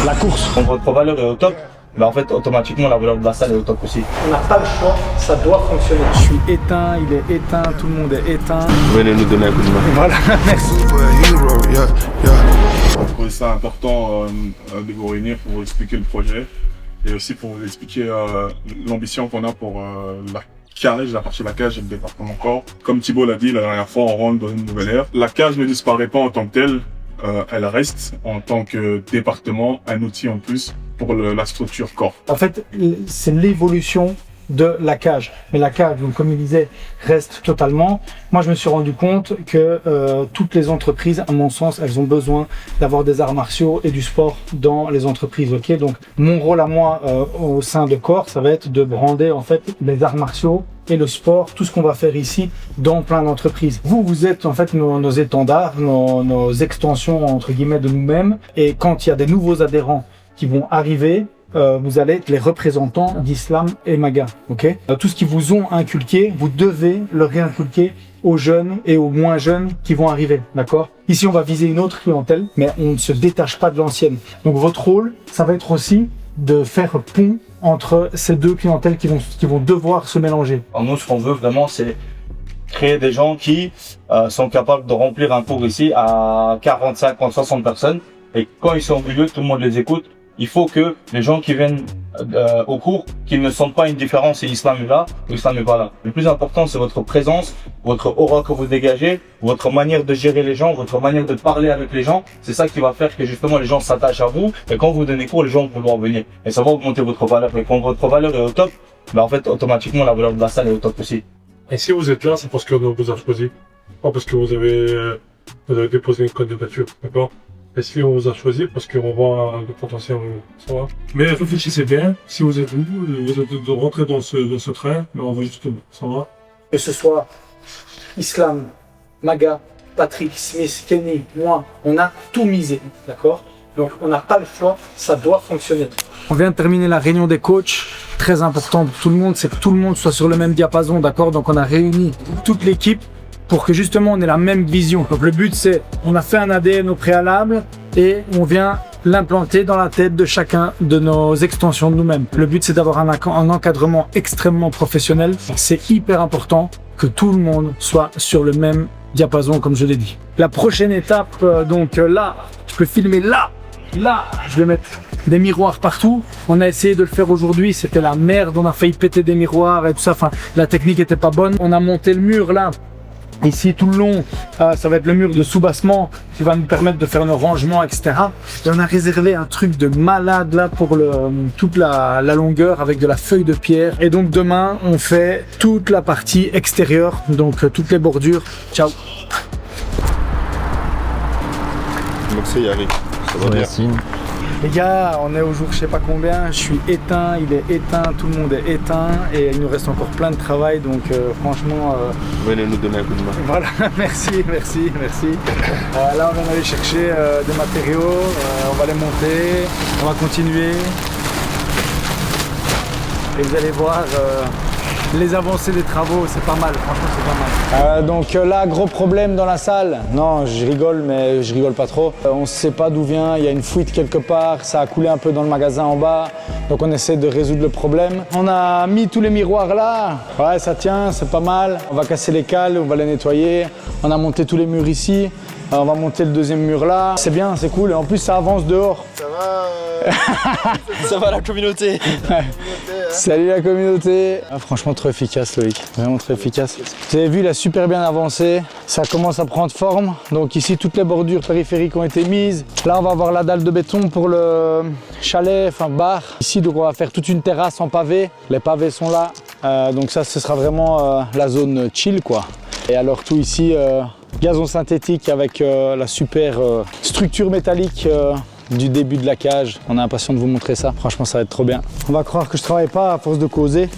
la course. Quand votre valeur est au top, mais en fait automatiquement la valeur de la salle est au top aussi. On n'a pas le choix, ça doit fonctionner. Je suis éteint, il est éteint, tout le monde est éteint. Venez nous donner un coup de main. Voilà, merci. On trouvait ça important de vous réunir pour vous expliquer le projet et aussi pour vous expliquer l'ambition qu'on a pour la cage, la partie de la cage et le département corps. Comme Thibaut l'a dit la dernière fois, on rentre dans une nouvelle ère. La cage ne disparaît pas en tant que telle, elle reste en tant que département, un outil en plus pour la structure corps. En fait, c'est l'évolution de la cage. Mais la cage, donc, comme il disait, reste totalement. Moi, je me suis rendu compte que toutes les entreprises, à mon sens, elles ont besoin d'avoir des arts martiaux et du sport dans les entreprises. Ok, donc mon rôle à moi au sein de Corps, ça va être de brander en fait les arts martiaux et le sport, tout ce qu'on va faire ici dans plein d'entreprises. Vous êtes en fait nos étendards, nos extensions entre guillemets de nous-mêmes. Et quand il y a des nouveaux adhérents qui vont arriver, vous allez être les représentants d'Islam et Maga, ok? Tout ce qu'ils vous ont inculqué, vous devez le réinculquer aux jeunes et aux moins jeunes qui vont arriver, d'accord? Ici, on va viser une autre clientèle, mais on ne se détache pas de l'ancienne. Donc, votre rôle, ça va être aussi de faire pont entre ces deux clientèles qui vont devoir se mélanger. Alors nous, ce qu'on veut vraiment, c'est créer des gens qui sont capables de remplir un cours ici à 40, 50, 60 personnes. Et quand ils sont au milieu, tout le monde les écoute. Il faut que les gens qui viennent au cours, qu'ils ne sentent pas une différence si l'islam est là ou l'islam n'est pas là. Le plus important, c'est votre présence, votre aura que vous dégagez, votre manière de gérer les gens, votre manière de parler avec les gens. C'est ça qui va faire que justement les gens s'attachent à vous. Et quand vous donnez cours, les gens vont vouloir venir. Et ça va augmenter votre valeur. Et quand votre valeur est au top, ben en fait, automatiquement, la valeur de la salle est au top aussi. Et si vous êtes là, c'est parce qu'on vous a choisi. Pas parce que vous avez déposé une candidature, d'accord? Et si on vous a choisi parce qu'on voit le potentiel, ça va. Mais réfléchissez bien, si vous êtes de rentrer dans ce train, mais on va juste, ça va. Que ce soit Islam, Maga, Patrick, Smith, Kenny, moi, on a tout misé, d'accord? Donc on n'a pas le choix, ça doit fonctionner. On vient de terminer la réunion des coachs. Très important pour tout le monde, c'est que tout le monde soit sur le même diapason, d'accord? Donc on a réuni toute l'équipe pour que justement on ait la même vision. Donc le but c'est, on a fait un ADN au préalable et on vient l'implanter dans la tête de chacun de nos extensions de nous-mêmes. Le but c'est d'avoir un encadrement extrêmement professionnel. C'est hyper important que tout le monde soit sur le même diapason comme je l'ai dit. La prochaine étape, donc là, je peux filmer là, je vais mettre des miroirs partout. On a essayé de le faire aujourd'hui, c'était la merde, on a failli péter des miroirs et tout ça, enfin la technique était pas bonne. On a monté le mur là. Ici tout le long, ça va être le mur de soubassement qui va nous permettre de faire nos rangements, etc. Et on a réservé un truc de malade là pour toute la longueur avec de la feuille de pierre. Et donc demain, on fait toute la partie extérieure, donc toutes les bordures. Ciao. Donc c'est Yari, ça va bien. Les gars, on est au jour je sais pas combien, je suis éteint, il est éteint, tout le monde est éteint et il nous reste encore plein de travail donc franchement... Venez nous donner un coup de main. Voilà, merci. Là on vient d'aller chercher des matériaux, on va les monter, on va continuer et vous allez voir les avancées des travaux, c'est pas mal, franchement c'est pas mal. Donc là, gros problème dans la salle. Non, je rigole, mais je rigole pas trop. On sait pas d'où vient, il y a une fuite quelque part, ça a coulé un peu dans le magasin en bas. Donc on essaie de résoudre le problème. On a mis tous les miroirs là. Ouais, ça tient, c'est pas mal. On va casser les cales, on va les nettoyer. On a monté tous les murs ici. On va monter le deuxième mur là. C'est bien, c'est cool. Et en plus, ça avance dehors. Ça va Ça va la communauté. Salut la communauté. Franchement, trop efficace Loïc. Vraiment trop efficace. Vous avez vu, il a super bien avancé. Ça commence à prendre forme. Donc ici, toutes les bordures périphériques ont été mises. Là, on va avoir la dalle de béton pour le chalet, enfin bar. Ici, donc on va faire toute une terrasse en pavé. Les pavés sont là. Donc ça, ce sera vraiment la zone chill quoi. Et alors tout ici, gazon synthétique avec la super structure métallique du début de la cage. On est impatient de vous montrer ça. Franchement, ça va être trop bien. On va croire que je travaille pas à force de causer.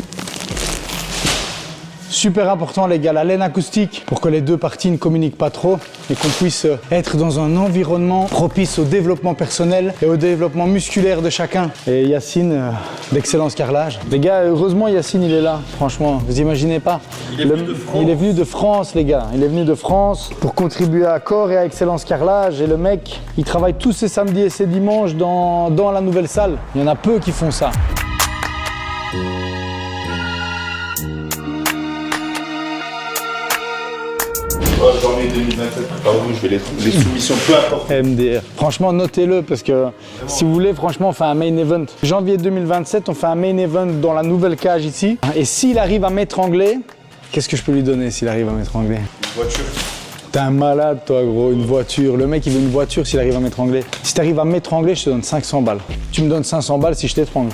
Super important les gars, la laine acoustique pour que les deux parties ne communiquent pas trop et qu'on puisse être dans un environnement propice au développement personnel et au développement musculaire de chacun. Et Yacine, d'Excellence Carrelage. Les gars, heureusement Yacine il est là, franchement, vous imaginez pas. Il est venu de France les gars, il est venu de France pour contribuer à Core et à Excellence Carrelage et le mec, il travaille tous ses samedis et ses dimanches dans la nouvelle salle. Il y en a peu qui font ça. Janvier 2027, je vais les soumissions, peu importe. MDR. Franchement, notez-le parce que si vous voulez, franchement, on fait un main event. Janvier 2027, on fait un main event dans la nouvelle cage ici. Et s'il arrive à m'étrangler, qu'est-ce que je peux lui donner s'il arrive à m'étrangler? Une voiture. T'es un malade, toi, gros, une voiture. Le mec, il veut une voiture s'il arrive à m'étrangler. Si t'arrives à m'étrangler, je te donne 500 balles. Tu me donnes 500 balles si je t'étrangle.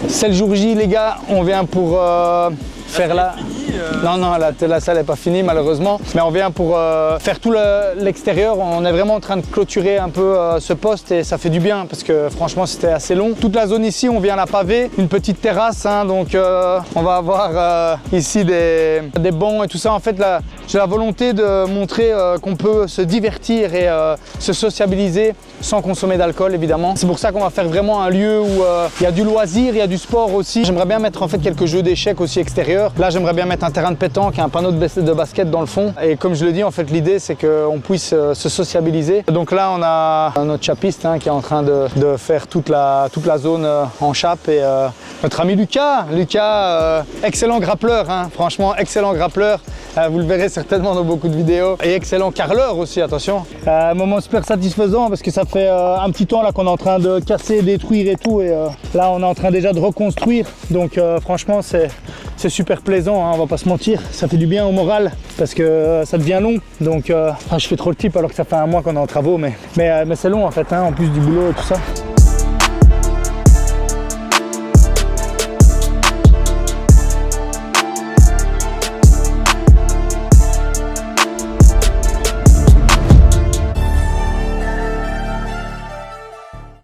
C'est le jour J, les gars, on vient pour faire la... Non, la salle n'est pas finie malheureusement, mais on vient pour faire tout l'extérieur. On est vraiment en train de clôturer un peu ce poste et ça fait du bien parce que franchement c'était assez long. Toute la zone ici, on vient la paver, une petite terrasse, hein, donc on va avoir ici des bancs et tout ça. En fait, j'ai la volonté de montrer qu'on peut se divertir et se sociabiliser sans consommer d'alcool évidemment. C'est pour ça qu'on va faire vraiment un lieu où il y a du loisir, il y a du sport aussi. J'aimerais bien mettre en fait quelques jeux d'échecs aussi extérieurs. Là, j'aimerais bien mettre un terrain de pétanque et un panneau de basket dans le fond. Et comme je le dis, en fait, l'idée c'est qu'on puisse se sociabiliser. Donc là, on a notre chapiste hein, qui est en train de faire toute la zone en chape et notre ami Lucas, excellent grappleur, hein, franchement excellent grappleur. Vous le verrez certainement dans beaucoup de vidéos. Et excellent carreleur aussi, attention. Un moment super satisfaisant parce que ça fait un petit temps là qu'on est en train de casser, détruire et tout. Et là, on est en train déjà de reconstruire. Donc franchement, c'est super plaisant, hein, on va pas se mentir. Ça fait du bien au moral parce que ça devient long. Donc je fais trop le type alors que ça fait un mois qu'on est en travaux. Mais c'est long en fait, hein, en plus du boulot et tout ça.